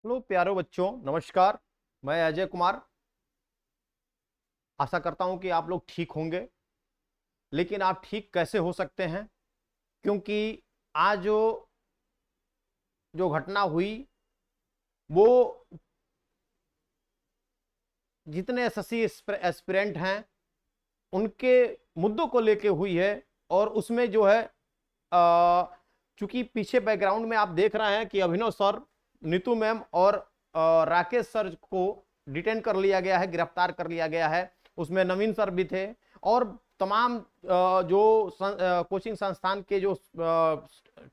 Hello प्यारे बच्चों, नमस्कार। मैं अजय कुमार। आशा करता हूं कि आप लोग ठीक होंगे। लेकिन आप ठीक कैसे हो सकते हैं? क्योंकि आज जो घटना हुई वो जितने एसएससी एस्पिरेंट हैं उनके मुद्दों को लेके हुई है। और उसमें जो है चूंकि पीछे बैकग्राउंड में आप देख रहे हैं कि अभिनव सर, नीतू मैम और राकेश सर को डिटेन कर लिया गया है, गिरफ्तार कर लिया गया है। उसमें नवीन सर भी थे और तमाम जो कोचिंग संस्थान के जो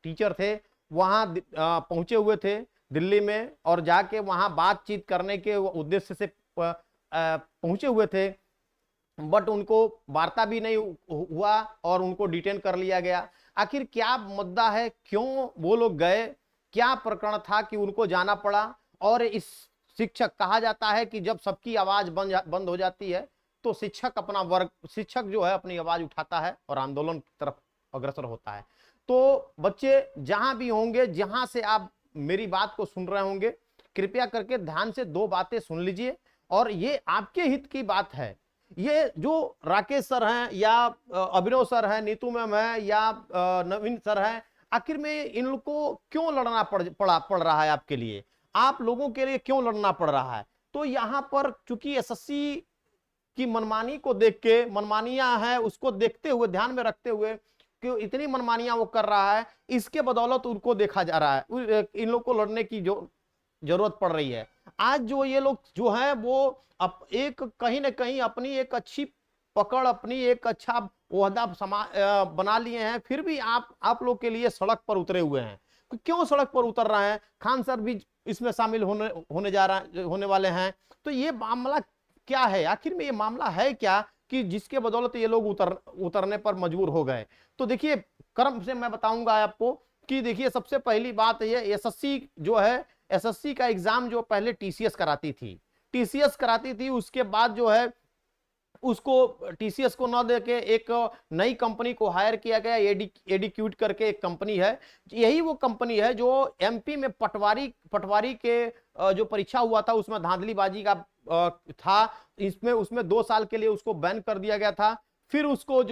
टीचर थे वहां पहुंचे हुए थे दिल्ली में, और जाके वहां बातचीत करने के उद्देश्य से पहुंचे हुए थे। बट उनको वार्ता भी नहीं हुआ और उनको डिटेन कर लिया गया। आखिर क्या मुद्दा है, क्यों वो लोग गए, क्या प्रकरण था कि उनको जाना पड़ा? और इस शिक्षक, कहा जाता है कि जब सबकी आवाज बंद हो जाती है तो शिक्षक जो है अपनी आवाज उठाता है और आंदोलन की तरफ अग्रसर होता है। तो बच्चे जहां भी होंगे, जहां से आप मेरी बात को सुन रहे होंगे, कृपया करके ध्यान से दो बातें सुन लीजिए। और ये आपके हित की बात है। ये जो राकेश सर हैं या अभिनव सर हैं, नीतू मैम है या नवीन सर हैं, आखिर में इन लोग को क्यों लड़ना पड़ रहा है? आपके लिए, आप लोगों के लिए क्यों लड़ना पड़ रहा है? तो यहां पर चूंकि एसएससी की मनमानी को देख के, मनमानियां हैं उसको देखते हुए, ध्यान में रखते हुए कि इतनी मनमानियां वो कर रहा है, इसके बदौलत उनको देखा जा रहा है, इन लोग को लड़ने की जो जरूरत पड़ रही है। आज जो ये लोग जो हैं वो एक कहीं ना कहीं अपनी एक अच्छी पकड़, अपनी एक अच्छा ओहदा बना लिए हैं, फिर भी आप लोग के लिए सड़क पर उतरे हुए हैं। क्यों सड़क पर उतर रहे हैं? खान सर भी इसमें शामिल होने वाले हैं। तो ये मामला क्या है? आखिर में ये मामला है क्या कि जिसके बदौलत ये लोग उतरने पर मजबूर हो गए? तो देखिए, क्रम से मैं बताऊंगा आपको कि देखिए, सबसे पहली बात ये, एसएससी जो है, एसएससी का एग्जाम जो पहले टीसीएस कराती थी, उसके बाद जो है उसको टीसीएस को न देके एक नई कंपनी को हायर किया गया। एडिक्यूट करके एक कंपनी है। यही वो कंपनी है जो एमपी में पटवारी के जो परीक्षा हुआ था उसमें धांधलीबाजी का था। इसमें उसमें 2 साल के लिए उसको बैन कर दिया गया था। फिर उसको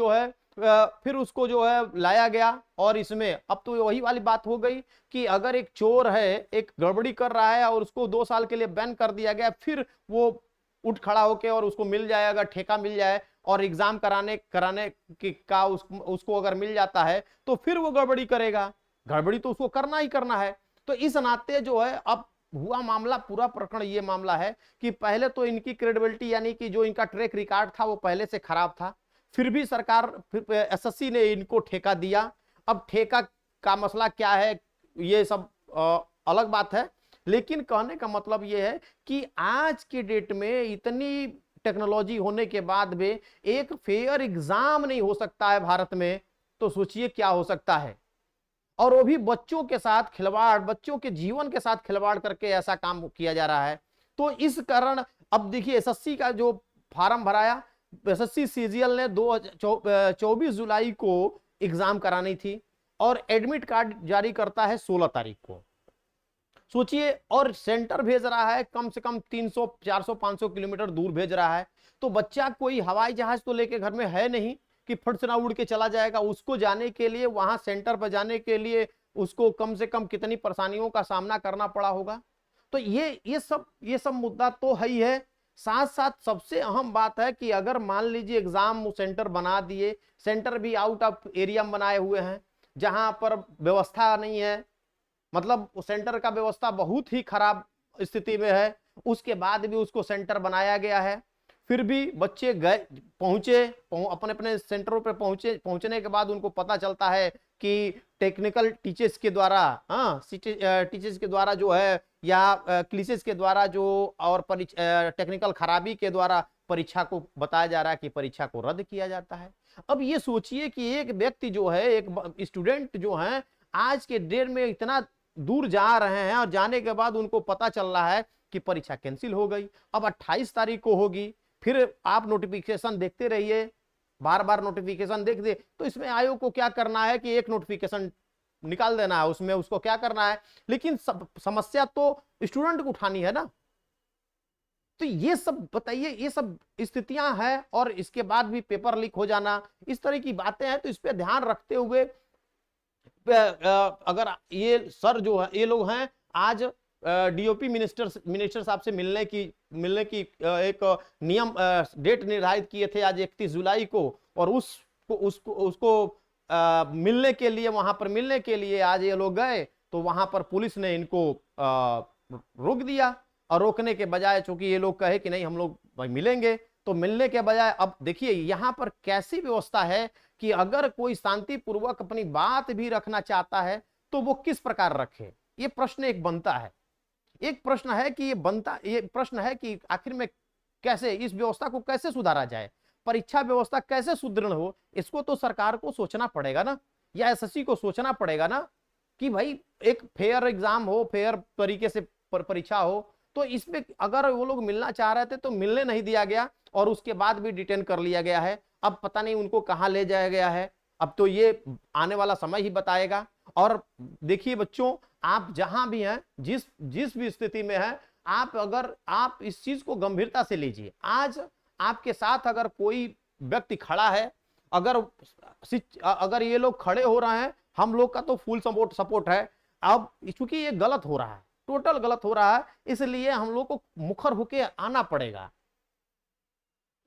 जो है लाया गया। और इसमें अब तो वही वाली बात हो गई कि अगर एक चोर है, एक गड़बड़ी कर रहा है और उसको 2 साल के लिए बैन कर दिया गया, फिर वो उठ खड़ा होके और उसको मिल जाएगा, ठेका मिल जाए और एग्जाम कराने का उसको अगर मिल जाता है तो फिर वो गड़बड़ी करेगा। गड़बड़ी तो उसको करना ही करना है। तो इस नाते जो है अब हुआ मामला, पूरा प्रकरण ये मामला है कि पहले तो इनकी क्रेडिबिलिटी, यानी कि जो इनका ट्रैक रिकॉर्ड था वो पहले से खराब था। फिर भी फिर एसएससी ने इनको ठेका दिया। अब ठेका का मसला क्या है, ये सब अलग बात है। लेकिन कहने का मतलब यह है कि आज के डेट में इतनी टेक्नोलॉजी होने के बाद भी एक फेयर एग्जाम नहीं हो सकता है भारत में, तो सोचिए क्या हो सकता है। और वो भी बच्चों के साथ खिलवाड़, बच्चों के जीवन के साथ खिलवाड़ करके ऐसा काम किया जा रहा है। तो इस कारण अब देखिए, एसएससी का जो फार्म भराया, एसएससी सीजीएल ने 24 जुलाई को एग्जाम करानी थी और एडमिट कार्ड जारी करता है 16 तारीख को। सोचिए, और सेंटर भेज रहा है कम से कम 300 400 500 किलोमीटर दूर भेज रहा है। तो बच्चा कोई हवाई जहाज तो लेके घर में है नहीं कि फट से ना उड़ के चला जाएगा। उसको जाने के लिए, वहां सेंटर पर जाने के लिए उसको कम से कम कितनी परेशानियों का सामना करना पड़ा होगा। तो ये सब मुद्दा तो है ही है। साथ साथ सबसे अहम बात है कि अगर मान लीजिए एग्जाम सेंटर बना दिए, सेंटर भी आउट ऑफ एरिया में बनाए हुए हैं जहां पर व्यवस्था नहीं है, मतलब सेंटर का व्यवस्था बहुत ही खराब स्थिति में है, उसके बाद भी उसको सेंटर बनाया गया है। फिर भी बच्चे गए, अपने अपने सेंटरों पर पहुंचने के बाद उनको पता चलता है कि टेक्निकल टीचर्स के द्वारा, टीचर्स के द्वारा जो है, या क्लिसेस के द्वारा जो, और टेक्निकल खराबी के द्वारा परीक्षा को बताया जा रहा है कि परीक्षा को रद्द किया जाता है। अब ये सोचिए कि एक व्यक्ति जो है, एक स्टूडेंट जो है, आज के डेट में इतना दूर जा रहे हैं और जाने के बाद उनको पता चल रहा है कि परीक्षा कैंसिल हो गई। अब 28 तारीख को होगी। फिर आप नोटिफिकेशन देखते रहिए, बार बार नोटिफिकेशन देख दे। तो इसमें आयोग को क्या करना है कि एक नोटिफिकेशन निकाल देना है, उसमें उसको क्या करना है, लेकिन समस्या तो स्टूडेंट को उठानी है ना। तो ये सब बताइए, ये सब स्थितियां हैं, और इसके बाद भी पेपर लीक हो जाना, इस तरह की बातें हैं। तो इस पे ध्यान रखते हुए अगर ये सर जो है, ये लोग हैं आज डीओपी मिनिस्टर साहब से मिलने की एक नियम डेट निर्धारित किए थे आज 31 जुलाई को, और उसको मिलने के लिए, वहां पर मिलने के लिए आज ये लोग गए, तो वहां पर पुलिस ने इनको रोक दिया। और रोकने के बजाय, चूंकि ये लोग कहे कि नहीं हम लोग भाई मिलेंगे, तो मिलने के बजाय अब देखिए यहां पर कैसी व्यवस्था है कि अगर कोई शांतिपूर्वक अपनी बात भी रखना चाहता है तो वो किस प्रकार रखे, ये प्रश्न एक बनता है। एक प्रश्न है कि ये प्रश्न है कि आखिर में कैसे इस व्यवस्था को कैसे सुधारा जाए, परीक्षा व्यवस्था कैसे सुदृढ़ हो, इसको तो सरकार को सोचना पड़ेगा ना, या एसएससी को सोचना पड़ेगा ना, कि भाई एक फेयर एग्जाम हो, फेयर तरीके से परीक्षा हो। तो इसमें अगर वो लोग मिलना चाह रहे थे तो मिलने नहीं दिया गया, और उसके बाद भी डिटेन कर लिया गया है। अब पता नहीं उनको कहां ले जाया गया है, अब तो ये आने वाला समय ही बताएगा। और देखिए बच्चों, आप जहां भी हैं, जिस जिस भी स्थिति में हैं, आप इस चीज को गंभीरता से लीजिए। आज आपके साथ अगर कोई व्यक्ति खड़ा है, अगर ये लोग खड़े हो रहे हैं, हम लोग का तो फुल सपोर्ट है। अब चूंकि ये गलत हो रहा है, टोटल गलत हो रहा है, इसलिए हम लोग को मुखर होके आना पड़ेगा,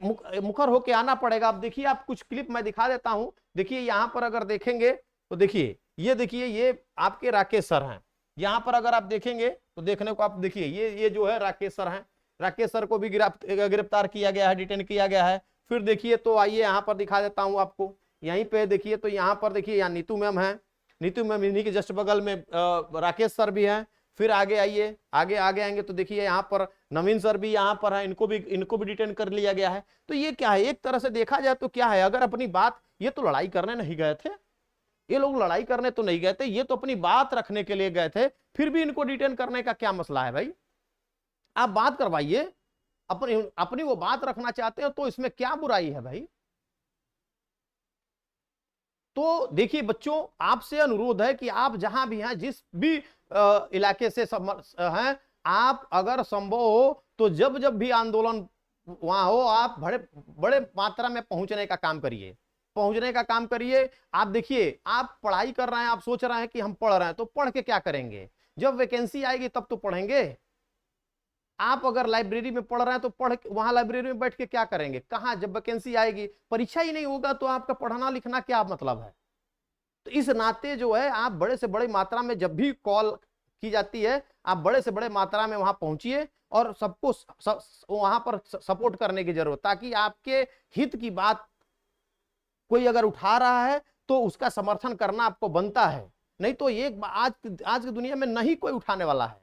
मुखर होके आना पड़ेगा। अब देखिए, आप कुछ क्लिप मैं दिखा देता हूं। देखिए यहां पर अगर देखेंगे तो देखिए, ये आपके राकेश सर हैं। यहां पर अगर आप देखेंगे तो देखने को आप देखिए, ये जो है राकेश सर हैं। राकेश सर को भी गिरफ्तार किया गया है, डिटेन किया गया है। फिर देखिए, तो आइए यहां पर दिखा देता हूं आपको, यहीं पे देखिए, तो यहां पर देखिए, यहाँ नीतू मैम है, नीतू मैम इन्हीं के जस्ट बगल में राकेश सर भी हैं। फिर आगे आइए, आगे आएंगे तो देखिए यहाँ पर नवीन सर भी यहाँ पर है, इनको भी डिटेन कर लिया गया है। तो ये क्या है, एक तरह से देखा जाए तो क्या है, अगर अपनी बात, ये तो लड़ाई करने नहीं गए थे, ये लोग लड़ाई करने तो नहीं गए थे, ये तो अपनी बात रखने के लिए गए थे। फिर भी इनको डिटेन करने का क्या मसला है भाई, आप बात करवाइए, अपनी वो बात रखना चाहते हो तो इसमें क्या बुराई है भाई। तो देखिए बच्चों, आपसे अनुरोध है कि आप जहां भी हैं, जिस भी इलाके से हैं, आप अगर संभव हो तो जब जब भी आंदोलन वहां हो, आप बड़े मात्रा में पहुंचने का काम करिए। आप देखिए, आप पढ़ाई कर रहे हैं, आप सोच रहे हैं कि हम पढ़ रहे हैं, तो पढ़ के क्या करेंगे, जब वैकेंसी आएगी तब तो पढ़ेंगे। आप अगर लाइब्रेरी में पढ़ रहे हैं तो वहां लाइब्रेरी में बैठ के क्या करेंगे, कहां, जब वैकेंसी आएगी, परीक्षा ही नहीं होगा तो आपका पढ़ना लिखना क्या मतलब है। तो इस नाते जो है, आप बड़े से बड़े मात्रा में जब भी कॉल की जाती है, आप बड़े से बड़े मात्रा में वहां पहुंचिए, और सबको वहां पर सपोर्ट करने की जरूरत, ताकि आपके हित की बात कोई अगर उठा रहा है तो उसका समर्थन करना आपको बनता है। नहीं तो ये आज की दुनिया में नहीं कोई उठाने वाला है।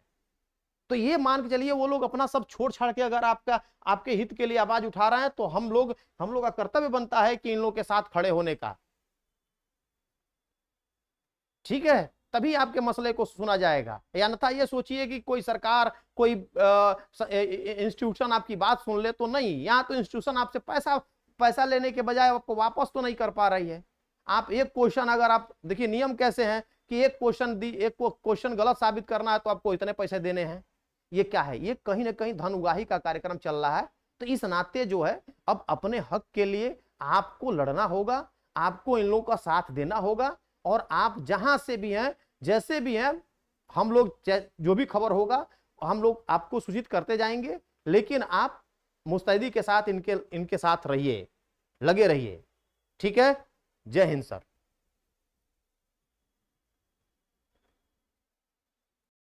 तो ये मान के चलिए, वो लोग अपना सब छोड़ छाड़ के अगर आपके हित के लिए आवाज उठा रहे हैं, तो हम लोग का कर्तव्य बनता है कि इन लोगों के साथ खड़े होने का। ठीक है, तभी आपके मसले को सुना जाएगा। या अन्यथा ये सोचिए कि कोई सरकार, कोई इंस्टीट्यूशन आपकी बात सुन ले तो नहीं। यहाँ तो इंस्टीट्यूशन आपसे पैसा लेने के बजाय आपको वापस तो नहीं कर पा रही है। आप एक क्वेश्चन, अगर आप देखिए नियम कैसे हैं कि एक क्वेश्चन गलत साबित करना है तो आपको इतने पैसे देने हैं। ये क्या है, ये कहीं ना कहीं धन उगाही का कार्यक्रम चल रहा है। तो इस नाते जो है, अब अपने हक के लिए आपको लड़ना होगा, आपको इन लोगों का साथ देना होगा। और आप जहां से भी हैं, जैसे भी हैं, हम लोग जो भी खबर होगा हम लोग आपको सूचित करते जाएंगे। लेकिन आप मुस्तैदी के साथ इनके साथ रहिए, लगे रहिए। ठीक है, जय हिंद सर।